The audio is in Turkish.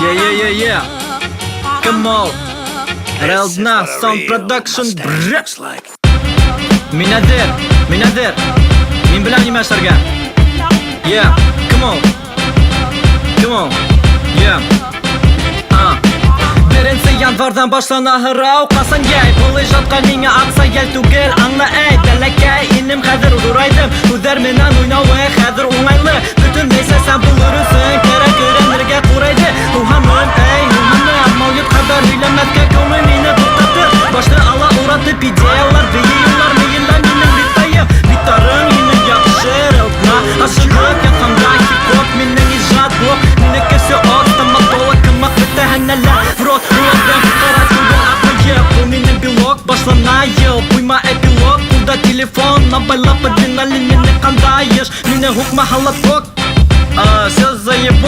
Yeah. Come on. Reldna Sound Production. Minadir. Min bilan yemashlarga. Yeah. Come on. Yeah. Birinchi yanvardan boshlana hirav qasan gay Puli jotgan menga aqsa yel tugel Angla ey dalakay inim hadir uraydim Udar menan uynawe hadir o'ngayli Bütün neyse sen bulursun Kerak öğrenirge quraydi Uhamım ey uhamım Mavjud qadar hiylamatga ko'nglim meni to'xtatdi Boshni ala uratib ideyalar Videolar meyillar mening bitayim Bitarim yine yaxshi Reldna Aşılib yaqanda hip-hop Mening ijod bloq Meniki suot Stomatolog qilmoq bitta hannalar Vrot Пуйма эпилог, куда телефон Набайла адреналин, меня кандайешь Меня хук махала ток Все заебу